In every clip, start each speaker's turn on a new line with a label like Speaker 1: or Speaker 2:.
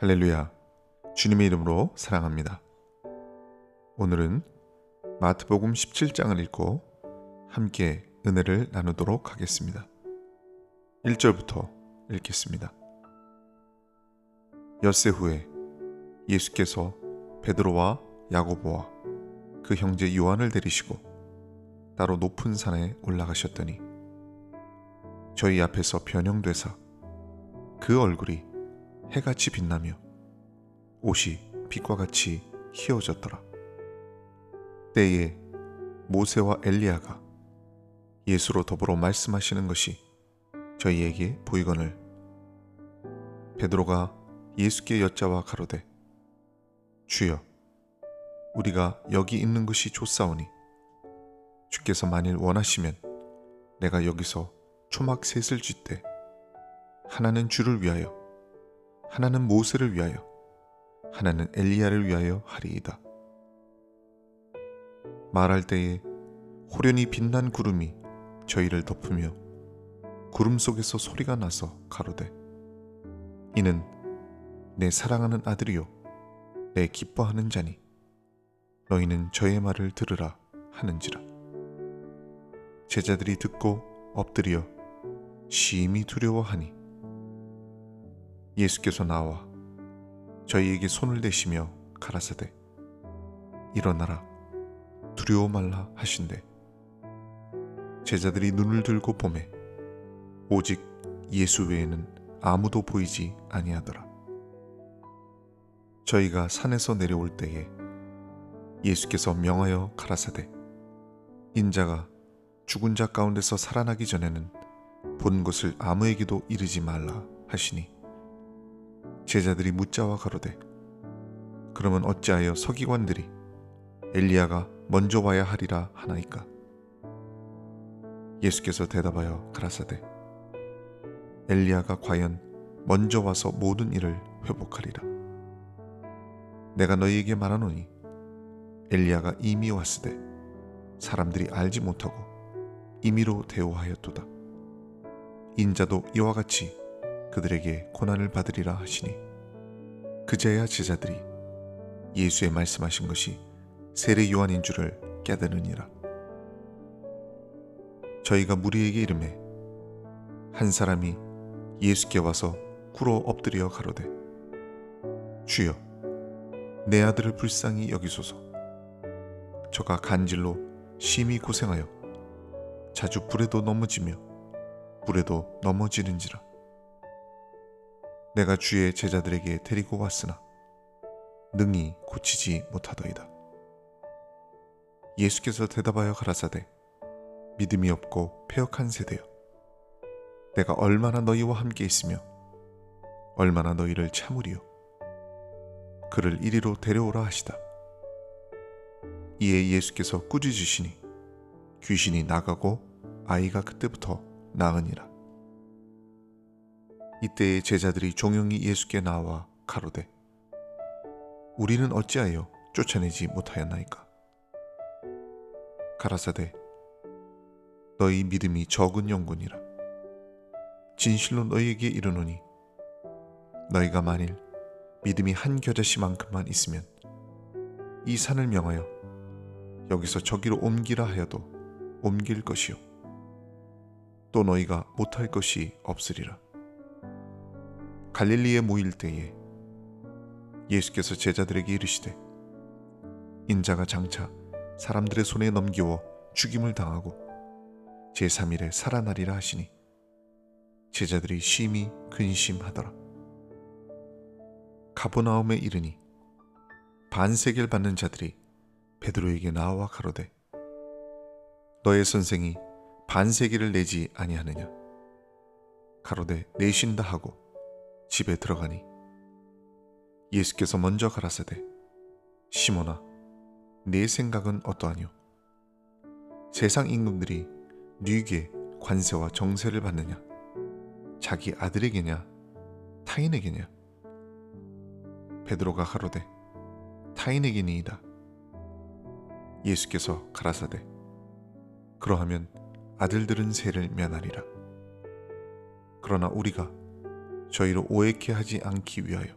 Speaker 1: 할렐루야, 주님의 이름으로 사랑합니다. 오늘은 마태복음 17장을 읽고 함께 은혜를 나누도록 하겠습니다. 1절부터 읽겠습니다. 엿새 후에 예수께서 베드로와 야고보와 그 형제 요한을 데리시고 따로 높은 산에 올라가셨더니 저희 앞에서 변형되사 그 얼굴이 해같이 빛나며 옷이 빛과 같이 희어졌더라. 때에 모세와 엘리야가 예수로 더불어 말씀하시는 것이 저희에게 보이거늘 베드로가 예수께 여짜와 가로되 주여 우리가 여기 있는 것이 좋사오니 주께서 만일 원하시면 내가 여기서 초막 셋을 쥐되 하나는 주를 위하여 하나는 모세를 위하여 하나는 엘리야를 위하여 하리이다. 말할 때에 호련히 빛난 구름이 저희를 덮으며 구름 속에서 소리가 나서 가로되 이는 내 사랑하는 아들이요 내 기뻐하는 자니 너희는 저의 말을 들으라 하는지라. 제자들이 듣고 엎드려 심히 두려워하니 예수께서 나와 저희에게 손을 대시며 가라사대 일어나라 두려워 말라 하신대 제자들이 눈을 들고 보매 오직 예수 외에는 아무도 보이지 아니하더라. 저희가 산에서 내려올 때에 예수께서 명하여 가라사대 인자가 죽은 자 가운데서 살아나기 전에는 본 것을 아무에게도 이르지 말라 하시니 제자들이 묻자와 가로되 그러면 어찌하여 서기관들이 엘리야가 먼저 와야 하리라 하나이까. 예수께서 대답하여 가라사대 엘리야가 과연 먼저 와서 모든 일을 회복하리라. 내가 너희에게 말하노니 엘리야가 이미 왔으되 사람들이 알지 못하고 임의로 대오하였도다. 인자도 이와 같이 그들에게 고난을 받으리라 하시니 그제야 제자들이 예수의 말씀하신 것이 세례 요한인 줄을 깨달으니라. 저희가 무리에게 이르매 한 사람이 예수께 와서 꿇어 엎드려 가로되 주여 내 아들을 불쌍히 여기소서. 저가 간질로 심히 고생하여 자주 불에도 넘어지며 불에도 넘어지는지라. 내가 주의 제자들에게 데리고 왔으나 능히 고치지 못하더이다. 예수께서 대답하여 가라사대 믿음이 없고 패역한 세대여 내가 얼마나 너희와 함께 있으며 얼마나 너희를 참으리요. 그를 이리로 데려오라 하시다. 이에 예수께서 꾸짖으시니 귀신이 나가고 아이가 그때부터 나으니라. 이때에 제자들이 종용이 예수께 나와 가로되 우리는 어찌하여 쫓아내지 못하였나이까. 가라사대 너희 믿음이 적은 영혼이라. 진실로 너희에게 이르노니 너희가 만일 믿음이 한 겨자씨만큼만 있으면 이 산을 명하여 여기서 저기로 옮기라 하여도 옮길 것이요 또 너희가 못할 것이 없으리라. 갈릴리에 모일 때에 예수께서 제자들에게 이르시되 인자가 장차 사람들의 손에 넘기워 죽임을 당하고 제3일에 살아나리라 하시니 제자들이 심히 근심하더라. 가버나움에 이르니 반세겔 받는 자들이 베드로에게 나와 가로되 너의 선생이 반세겔을 내지 아니하느냐. 가로되 내신다 하고 집에 들어가니 예수께서 먼저 가라사대 시몬아 네 생각은 어떠하뇨. 세상 임금들이 네게 관세와 정세를 받느냐 자기 아들에게냐 타인에게냐. 베드로가 가로되 타인에게니이다. 예수께서 가라사대 그러하면 아들들은 세를 면하리라. 그러나 우리가 저희로 오해케 하지 않기 위하여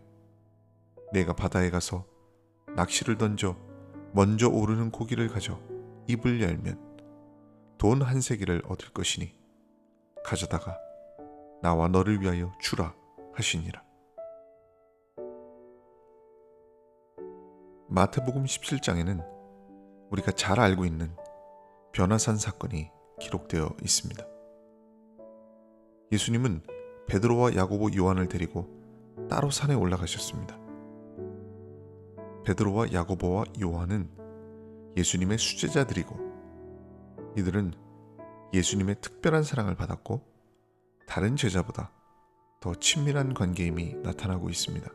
Speaker 1: 내가 바다에 가서 낚시를 던져 먼저 오르는 고기를 가져 입을 열면 돈 한 세기를 얻을 것이니 가져다가 나와 너를 위하여 주라 하시니라. 마태복음 17장에는 우리가 잘 알고 있는 변화산 사건이 기록되어 있습니다. 예수님은 베드로와 야고보, 요한을 데리고 따로 산에 올라가셨습니다. 베드로와 야고보와 요한은 예수님의 수제자들이고 이들은 예수님의 특별한 사랑을 받았고 다른 제자보다 더 친밀한 관계임이 나타나고 있습니다.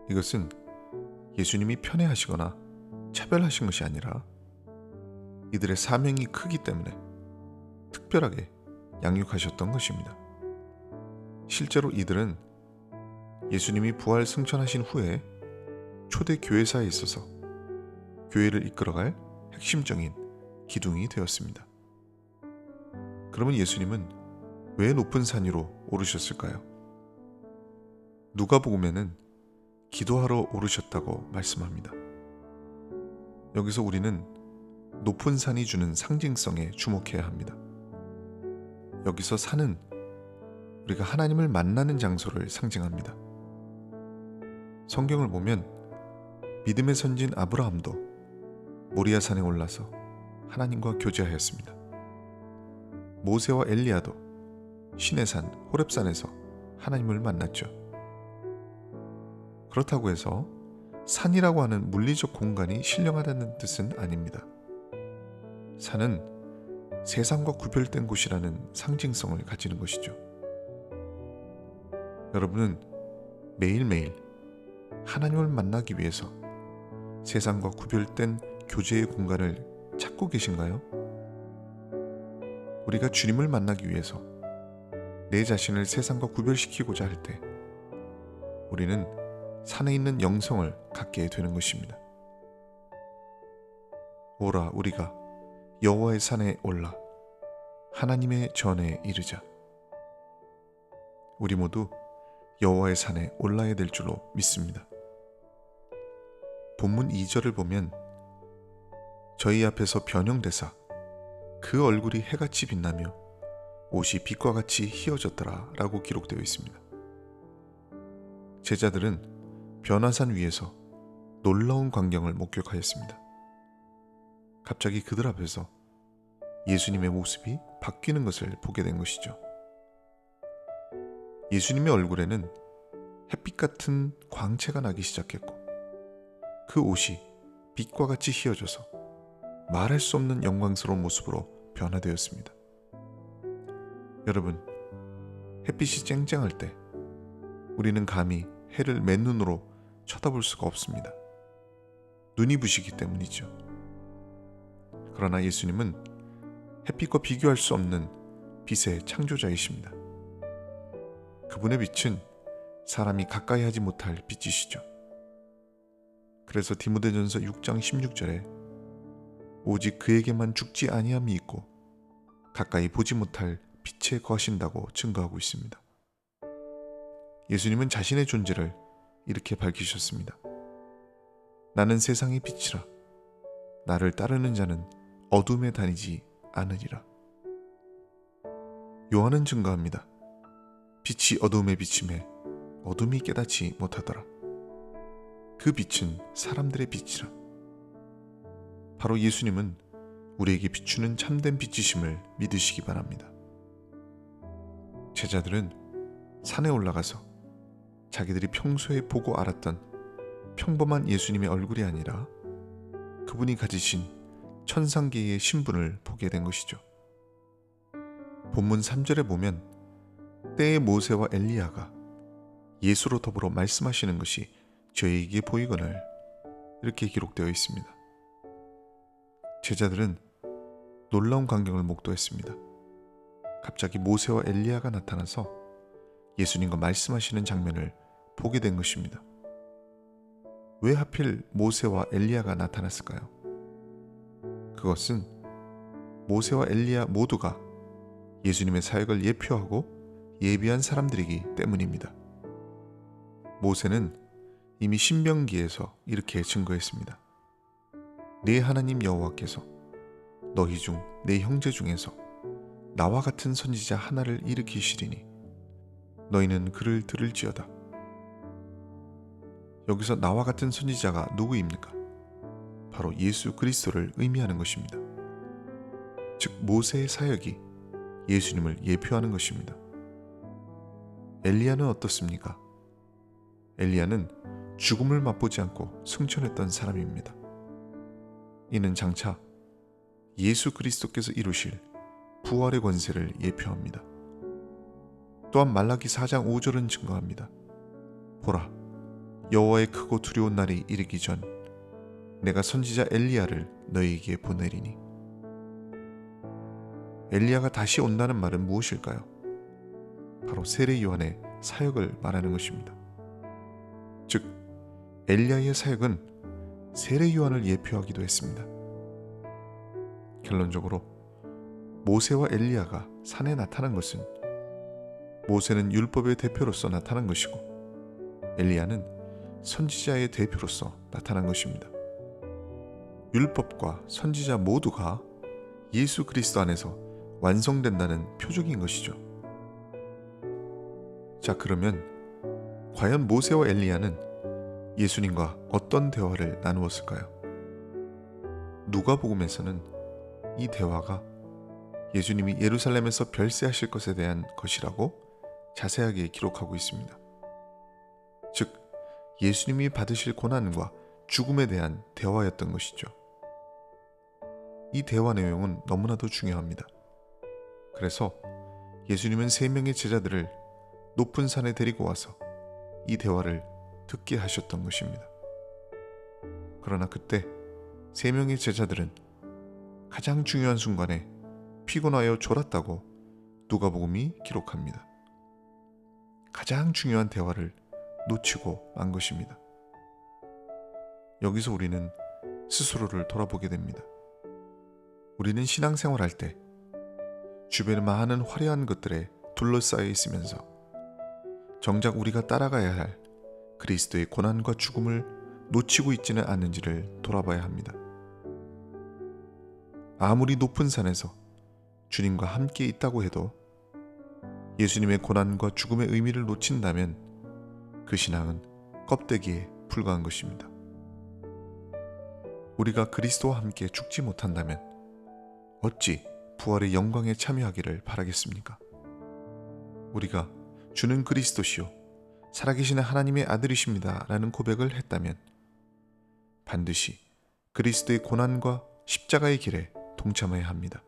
Speaker 1: 이것은 예수님이 편애하시거나 차별하신 것이 아니라 이들의 사명이 크기 때문에 특별하게 양육하셨던 것입니다. 실제로 이들은 예수님이 부활 승천하신 후에 초대 교회사에 있어서 교회를 이끌어갈 핵심적인 기둥이 되었습니다. 그러면 예수님은 왜 높은 산 위로 오르셨을까요? 누가복음에는 기도하러 오르셨다고 말씀합니다. 여기서 우리는 높은 산이 주는 상징성에 주목해야 합니다. 여기서 산은 우리가 하나님을 만나는 장소를 상징합니다. 성경을 보면 믿음의 선진 아브라함도 모리아 산에 올라서 하나님과 교제하였습니다. 모세와 엘리야도 신의 산 호렙산에서 하나님을 만났죠. 그렇다고 해서 산이라고 하는 물리적 공간이 신령하다는 뜻은 아닙니다. 산은 세상과 구별된 곳이라는 상징성을 가지는 것이죠. 여러분은 매일매일 하나님을 만나기 위해서 세상과 구별된 교제의 공간을 찾고 계신가요? 우리가 주님을 만나기 위해서 내 자신을 세상과 구별시키고자 할 때 우리는 산에 있는 영성을 갖게 되는 것입니다. 오라 우리가 여호와의 산에 올라 하나님의 전에 이르자. 우리 모두 여호와의 산에 올라야 될 줄로 믿습니다. 본문 2절을 보면 저희 앞에서 변형되사 그 얼굴이 해같이 빛나며 옷이 빛과 같이 희어졌더라 라고 기록되어 있습니다. 제자들은 변화산 위에서 놀라운 광경을 목격하였습니다. 갑자기 그들 앞에서 예수님의 모습이 바뀌는 것을 보게 된 것이죠. 예수님의 얼굴에는 햇빛 같은 광채가 나기 시작했고 그 옷이 빛과 같이 희어져서 말할 수 없는 영광스러운 모습으로 변화되었습니다. 여러분, 햇빛이 쨍쨍할 때 우리는 감히 해를 맨눈으로 쳐다볼 수가 없습니다. 눈이 부시기 때문이죠. 그러나 예수님은 햇빛과 비교할 수 없는 빛의 창조자이십니다. 그분의 빛은 사람이 가까이 하지 못할 빛이시죠. 그래서 디모데전서 6장 16절에 오직 그에게만 죽지 아니함이 있고 가까이 보지 못할 빛에 거하신다고 증거하고 있습니다. 예수님은 자신의 존재를 이렇게 밝히셨습니다. 나는 세상의 빛이라. 나를 따르는 자는 어둠에 다니지 않으리라. 요한은 증거합니다. 빛이 어둠에 비침해 어둠이 깨닫지 못하더라. 그 빛은 사람들의 빛이라. 바로 예수님은 우리에게 비추는 참된 빛이심을 믿으시기 바랍니다. 제자들은 산에 올라가서 자기들이 평소에 보고 알았던 평범한 예수님의 얼굴이 아니라 그분이 가지신 천상계의 신분을 보게 된 것이죠. 본문 3절에 보면 때의 모세와 엘리야가 예수로 더불어 말씀하시는 것이 저희에게 보이거늘 이렇게 기록되어 있습니다. 제자들은 놀라운 광경을 목도했습니다. 갑자기 모세와 엘리야가 나타나서 예수님과 말씀하시는 장면을 보게 된 것입니다. 왜 하필 모세와 엘리야가 나타났을까요? 그것은 모세와 엘리야 모두가 예수님의 사역을 예표하고 예비한 사람들이기 때문입니다. 모세는 이미 신명기에서 이렇게 증거했습니다. 네 하나님 여호와께서 너희 중 내 형제 중에서 나와 같은 선지자 하나를 일으키시리니 너희는 그를 들을지어다. 여기서 나와 같은 선지자가 누구입니까? 바로 예수 그리스도를 의미하는 것입니다. 즉 모세의 사역이 예수님을 예표하는 것입니다. 엘리야는 어떻습니까? 엘리야는 죽음을 맛보지 않고 승천했던 사람입니다. 이는 장차 예수 그리스도께서 이루실 부활의 권세를 예표합니다. 또한 말라기 4장 5절은 증거합니다. 보라, 여호와의 크고 두려운 날이 이르기 전 내가 선지자 엘리야를 너희에게 보내리니. 엘리야가 다시 온다는 말은 무엇일까요? 바로 세례 요한의 사역을 말하는 것입니다. 즉 엘리야의 사역은 세례 요한을 예표하기도 했습니다. 결론적으로 모세와 엘리야가 산에 나타난 것은 모세는 율법의 대표로서 나타난 것이고 엘리야는 선지자의 대표로서 나타난 것입니다. 율법과 선지자 모두가 예수 그리스도 안에서 완성된다는 표적인 것이죠. 자, 그러면 과연 모세와 엘리야는 예수님과 어떤 대화를 나누었을까요? 누가복음에서는 이 대화가 예수님이 예루살렘에서 별세하실 것에 대한 것이라고 자세하게 기록하고 있습니다. 즉 예수님이 받으실 고난과 죽음에 대한 대화였던 것이죠. 이 대화 내용은 너무나도 중요합니다. 그래서 예수님은 3명의 제자들을 높은 산에 데리고 와서 이 대화를 듣게 하셨던 것입니다. 그러나 그때 3명의 제자들은 가장 중요한 순간에 피곤하여 졸았다고 누가복음이 기록합니다. 가장 중요한 대화를 놓치고 만 것입니다. 여기서 우리는 스스로를 돌아보게 됩니다. 우리는 신앙생활할 때 주변에 많은 화려한 것들에 둘러싸여 있으면서 정작 우리가 따라가야 할 그리스도의 고난과 죽음을 놓치고 있지는 않은지를 돌아봐야 합니다. 아무리 높은 산에서 주님과 함께 있다고 해도 예수님의 고난과 죽음의 의미를 놓친다면 그 신앙은 껍데기에 불과한 것입니다. 우리가 그리스도와 함께 죽지 못한다면 어찌 부활의 영광에 참여하기를 바라겠습니까? 우리가 주는 그리스도시요 살아계신 하나님의 아들이십니다 라는 고백을 했다면 반드시 그리스도의 고난과 십자가의 길에 동참해야 합니다.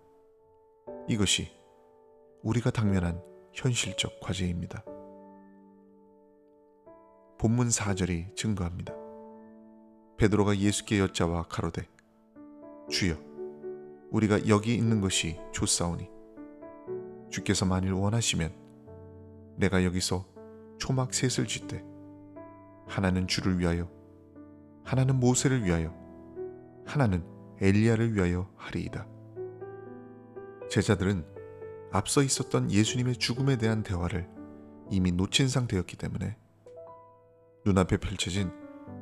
Speaker 1: 이것이 우리가 당면한 현실적 과제입니다. 본문 4절이 증거합니다. 베드로가 예수께 여짜와 가로되 주여 우리가 여기 있는 것이 좋사오니 주께서 만일 원하시면 내가 여기서 초막 셋을 짓되 하나는 주를 위하여 하나는 모세를 위하여 하나는 엘리야를 위하여 하리이다. 제자들은 앞서 있었던 예수님의 죽음에 대한 대화를 이미 놓친 상태였기 때문에 눈앞에 펼쳐진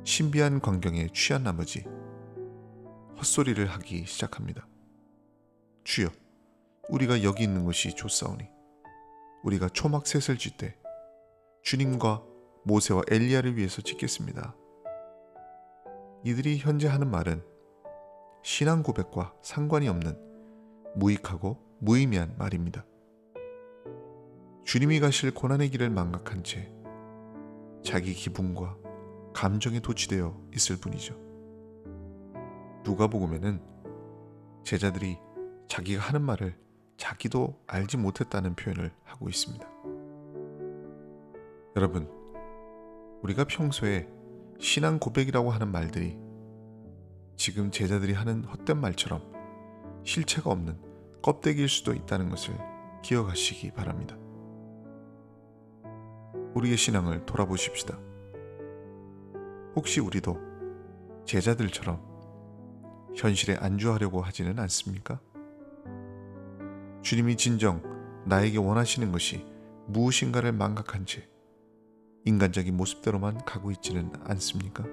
Speaker 1: 신비한 광경에 취한 나머지 헛소리를 하기 시작합니다. 주여 우리가 여기 있는 것이 좋사오니 우리가 초막 셋을 짓되 주님과 모세와 엘리야를 위해서 짓겠습니다. 이들이 현재 하는 말은 신앙 고백과 상관이 없는 무익하고 무의미한 말입니다. 주님이 가실 고난의 길을 망각한 채 자기 기분과 감정에 도취되어 있을 뿐이죠. 누가복음에는 제자들이 자기가 하는 말을 자기도 알지 못했다는 표현을 하고 있습니다. 여러분, 우리가 평소에 신앙 고백이라고 하는 말들이 지금 제자들이 하는 헛된 말처럼 실체가 없는 껍데기일 수도 있다는 것을 기억하시기 바랍니다. 우리의 신앙을 돌아보십시다. 혹시 우리도 제자들처럼 현실에 안주하려고 하지는 않습니까? 주님이 진정 나에게 원하시는 것이 무엇인가를 망각한 채 인간적인 모습대로만 가고 있지는 않습니까?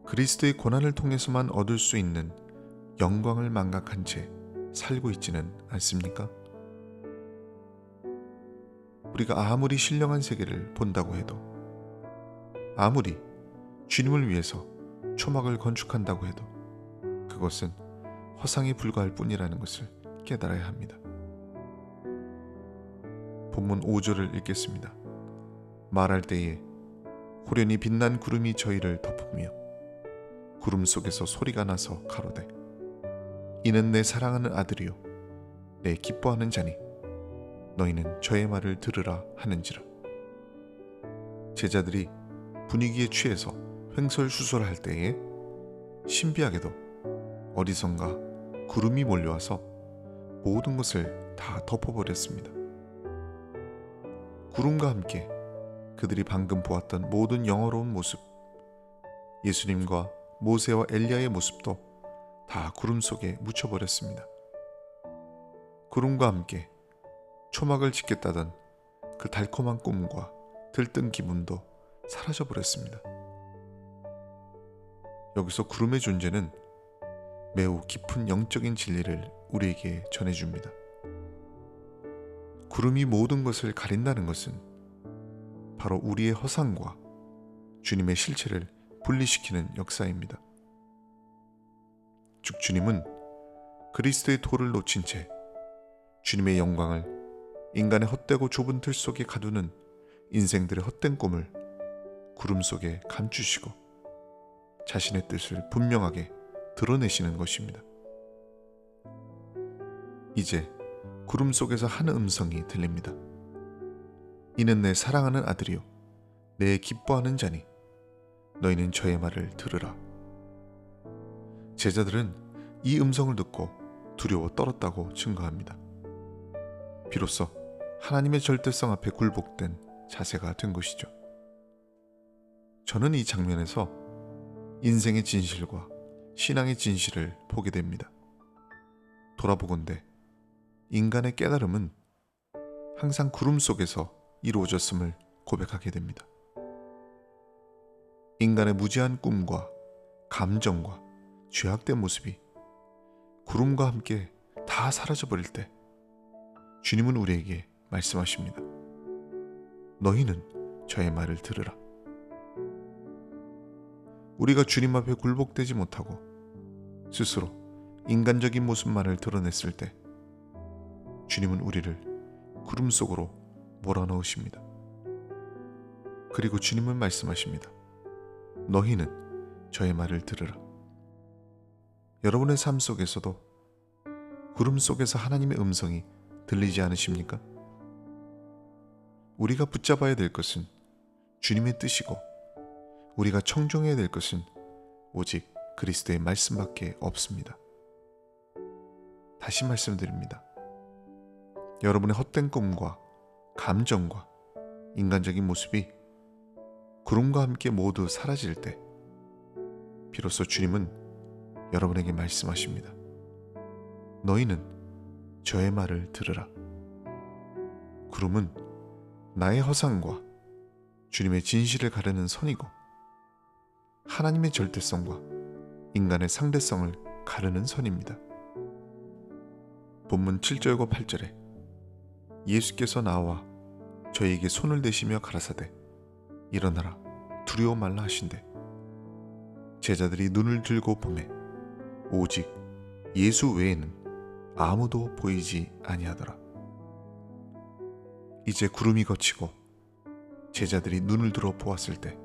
Speaker 1: 그리스도의 고난을 통해서만 얻을 수 있는 영광을 망각한 채 살고 있지는 않습니까? 우리가 아무리 신령한 세계를 본다고 해도, 아무리 주님을 위해서 초막을 건축한다고 해도 그것은 허상에 불과할 뿐이라는 것을 깨달아야 합니다. 본문 5절을 읽겠습니다. 말할 때에 호련히 빛난 구름이 저희를 덮으며 구름 속에서 소리가 나서 가로되 이는 내 사랑하는 아들이요 내 기뻐하는 자니 너희는 저의 말을 들으라 하는지라. 제자들이 분위기에 취해서 횡설수설할 때에 신비하게도 어디선가 구름이 몰려와서 모든 것을 다 덮어버렸습니다. 구름과 함께 그들이 방금 보았던 모든 영화로운 모습, 예수님과 모세와 엘리야의 모습도 다 구름 속에 묻혀버렸습니다. 구름과 함께 초막을 짓겠다던 그 달콤한 꿈과 들뜬 기분도 사라져버렸습니다. 여기서 구름의 존재는 매우 깊은 영적인 진리를 우리에게 전해줍니다. 구름이 모든 것을 가린다는 것은 바로 우리의 허상과 주님의 실체를 분리시키는 역사입니다. 즉 주님은 그리스도의 도를 놓친 채 주님의 영광을 인간의 헛되고 좁은 틀 속에 가두는 인생들의 헛된 꿈을 구름 속에 감추시고 자신의 뜻을 분명하게 드러내시는 것입니다. 이제 구름 속에서 한 음성이 들립니다. 이는 내 사랑하는 아들이요 내 기뻐하는 자니 너희는 저의 말을 들으라. 제자들은 이 음성을 듣고 두려워 떨었다고 증거합니다. 비로소 하나님의 절대성 앞에 굴복된 자세가 된 것이죠. 저는 이 장면에서 인생의 진실과 신앙의 진실을 보게 됩니다. 돌아보건대 인간의 깨달음은 항상 구름 속에서 이루어졌음을 고백하게 됩니다. 인간의 무지한 꿈과 감정과 죄악된 모습이 구름과 함께 다 사라져버릴 때 주님은 우리에게 말씀하십니다. 너희는 저의 말을 들으라. 우리가 주님 앞에 굴복되지 못하고 스스로 인간적인 모습만을 드러냈을 때 주님은 우리를 구름 속으로 몰아넣으십니다. 그리고 주님은 말씀하십니다. 너희는 저의 말을 들으라. 여러분의 삶 속에서도 구름 속에서 하나님의 음성이 들리지 않으십니까? 우리가 붙잡아야 될 것은 주님의 뜻이고 우리가 청종해야 될 것은 오직 그리스도의 말씀밖에 없습니다. 다시 말씀드립니다. 여러분의 헛된 꿈과 감정과 인간적인 모습이 구름과 함께 모두 사라질 때 비로소 주님은 여러분에게 말씀하십니다. 너희는 저의 말을 들으라. 구름은 나의 허상과 주님의 진실을 가르는 선이고 하나님의 절대성과 인간의 상대성을 가르는 선입니다. 본문 7절과 8절에 예수께서 나와 저희에게 손을 대시며 가라사대 일어나라 두려워 말라 하신대 제자들이 눈을 들고 보매 오직 예수 외에는 아무도 보이지 아니하더라. 이제 구름이 걷히고 제자들이 눈을 들어 보았을 때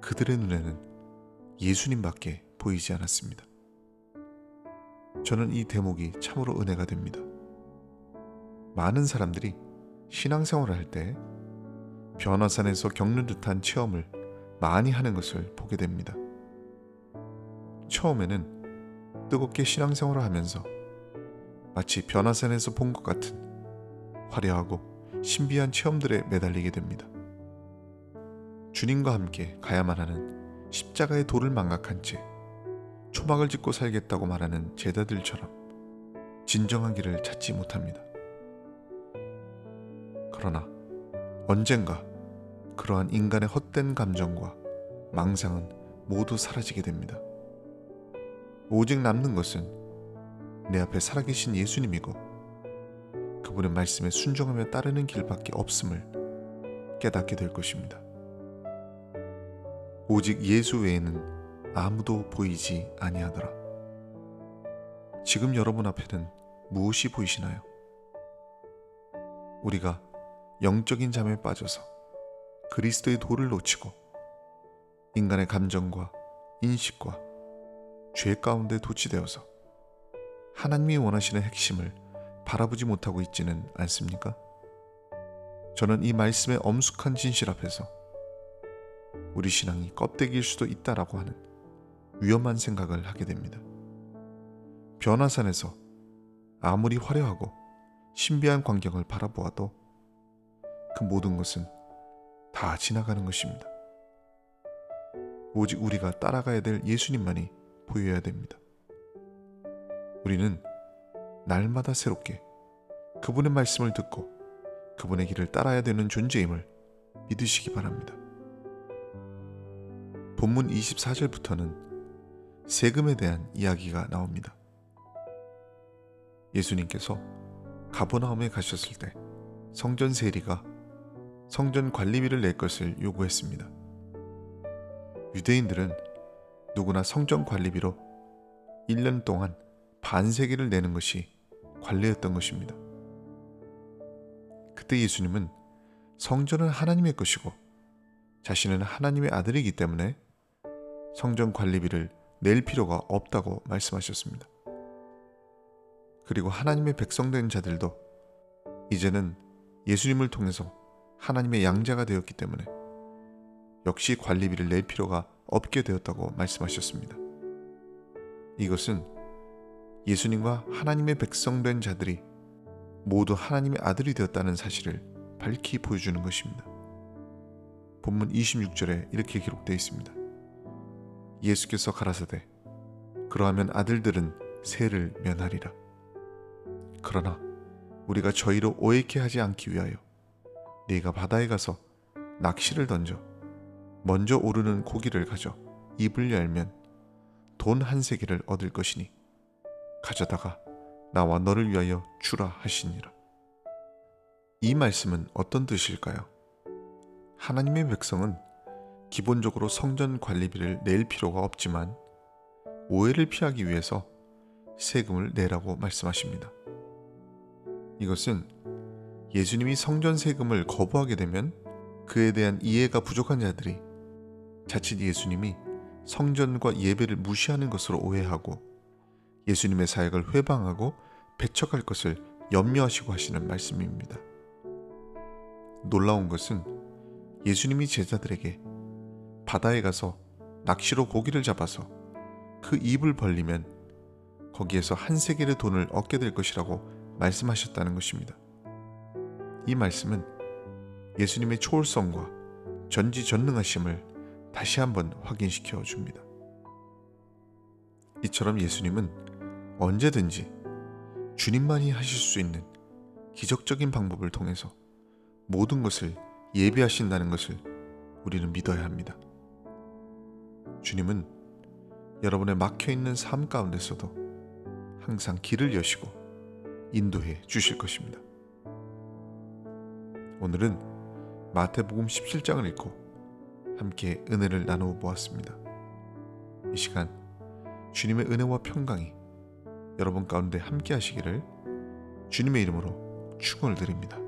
Speaker 1: 그들의 눈에는 예수님밖에 보이지 않았습니다. 저는 이 대목이 참으로 은혜가 됩니다. 많은 사람들이 신앙생활을 할 때 변화산에서 겪는 듯한 체험을 많이 하는 것을 보게 됩니다. 처음에는 뜨겁게 신앙생활을 하면서 마치 변화산에서 본 것 같은 화려하고 신비한 체험들에 매달리게 됩니다. 주님과 함께 가야만 하는 십자가의 도를 망각한 채 초막을 짓고 살겠다고 말하는 제자들처럼 진정한 길을 찾지 못합니다. 그러나 언젠가 그러한 인간의 헛된 감정과 망상은 모두 사라지게 됩니다. 오직 남는 것은 내 앞에 살아계신 예수님이고 그분의 말씀에 순종하며 따르는 길밖에 없음을 깨닫게 될 것입니다. 오직 예수 외에는 아무도 보이지 아니하더라. 지금 여러분 앞에는 무엇이 보이시나요? 우리가 영적인 잠에 빠져서 그리스도의 도를 놓치고 인간의 감정과 인식과 죄 가운데 도취되어서 하나님이 원하시는 핵심을 바라보지 못하고 있지는 않습니까? 저는 이 말씀의 엄숙한 진실 앞에서 우리 신앙이 껍데기일 수도 있다라고 하는 위험한 생각을 하게 됩니다. 변화산에서 아무리 화려하고 신비한 광경을 바라보아도 그 모든 것은 다 지나가는 것입니다. 오직 우리가 따라가야 될 예수님만이 보여야 됩니다. 우리는 날마다 새롭게 그분의 말씀을 듣고 그분의 길을 따라야 되는 존재임을 믿으시기 바랍니다. 본문 24절부터는 세금에 대한 이야기가 나옵니다. 예수님께서 가버나움에 가셨을 때 성전 세리가 성전 관리비를 낼 것을 요구했습니다. 유대인들은 누구나 성전 관리비로 1년 동안 반세기를 내는 것이 관례였던 것입니다. 그때 예수님은 성전은 하나님의 것이고 자신은 하나님의 아들이기 때문에 성전 관리비를 낼 필요가 없다고 말씀하셨습니다. 그리고 하나님의 백성된 자들도 이제는 예수님을 통해서 하나님의 양자가 되었기 때문에 역시 관리비를 낼 필요가 없게 되었다고 말씀하셨습니다. 이것은 예수님과 하나님의 백성된 자들이 모두 하나님의 아들이 되었다는 사실을 밝히 보여주는 것입니다. 본문 26절에 이렇게 기록되어 있습니다. 예수께서 가라사대 그러하면 아들들은 세를 면하리라. 그러나 우리가 저희로 오해케 하지 않기 위하여 네가 바다에 가서 낚시를 던져 먼저 오르는 고기를 가져 입을 열면 돈 한 세겔을 얻을 것이니 가져다가 나와 너를 위하여 주라 하시니라. 이 말씀은 어떤 뜻일까요? 하나님의 백성은 기본적으로 성전 관리비를 낼 필요가 없지만 오해를 피하기 위해서 세금을 내라고 말씀하십니다. 이것은 예수님이 성전 세금을 거부하게 되면 그에 대한 이해가 부족한 자들이 자칫 예수님이 성전과 예배를 무시하는 것으로 오해하고 예수님의 사역을 회방하고 배척할 것을 염려하시고 하시는 말씀입니다. 놀라운 것은 예수님이 제자들에게 바다에 가서 낚시로 고기를 잡아서 그 입을 벌리면 거기에서 한 세겔의 돈을 얻게 될 것이라고 말씀하셨다는 것입니다. 이 말씀은 예수님의 초월성과 전지전능하심을 다시 한번 확인시켜 줍니다. 이처럼 예수님은 언제든지 주님만이 하실 수 있는 기적적인 방법을 통해서 모든 것을 예비하신다는 것을 우리는 믿어야 합니다. 주님은 여러분의 막혀있는 삶 가운데서도 항상 길을 여시고 인도해 주실 것입니다. 오늘은 마태복음 17장을 읽고 함께 은혜를 나누어 보았습니다. 이 시간 주님의 은혜와 평강이 여러분 가운데 함께 하시기를 주님의 이름으로 축원을 드립니다.